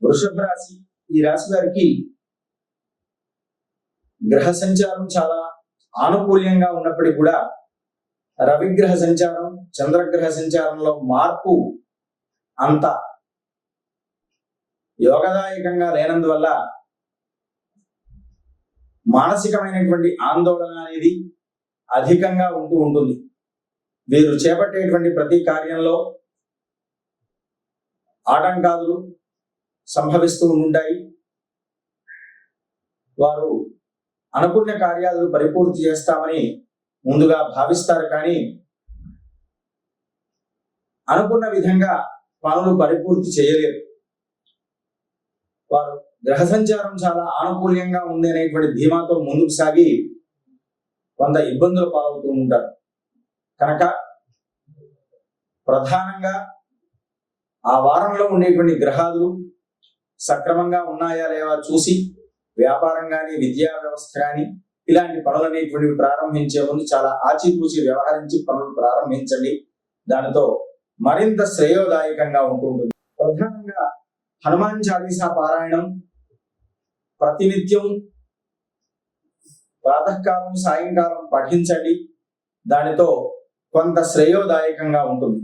వృషభ రాశి, ఈ రాశి వారికి గ్రహ సంచారం చాలా ఆనుకూల్యంగా ఉన్నప్పటికీ కూడా రవిగ్రహ సంచారం, చంద్రగ్రహ సంచారంలో మార్పు అంత యోగదాయకంగా లేనందువల్ల మానసికమైనటువంటి ఆందోళన అనేది అధికంగా ఉంటుంది. వీరు చేపట్టేటువంటి ప్రతి కార్యంలో ఆటంకాలు సంభవిస్తూ ఉంటాయి. వారు అనుకున్న కార్యాలు పరిపూర్తి చేస్తామని ముందుగా భావిస్తారు, కానీ అనుకున్న విధంగా పనులు పరిపూర్తి చేయలేరు. వారు గ్రహ సంచారం చాలా ఆనుకూల్యంగా ఉంది అనేటువంటి ధీమాతో ముందుకు సాగి కొంత ఇబ్బందులు పాలవుతూ ఉంటారు. కనుక ప్రధానంగా ఆ వారంలో ఉండేటువంటి గ్రహాలు సక్రమంగా ఉన్నాయా లేవా చూసి వ్యాపారం కానీ, విద్యా వ్యవస్థ కానీ ఇలాంటి పనులు అనేటువంటివి ప్రారంభించే ముందు చాలా ఆచితూచి వ్యవహరించి పనులు ప్రారంభించండి. దానితో మరింత శ్రేయోదాయకంగా ఉంటుంది. ప్రధానంగా హనుమాన్ చాలీసా పారాయణం ప్రతినిత్యం ప్రాతకాలం, సాయంకాలం పఠించండి. దానితో కొంత శ్రేయోదాయకంగా ఉంటుంది.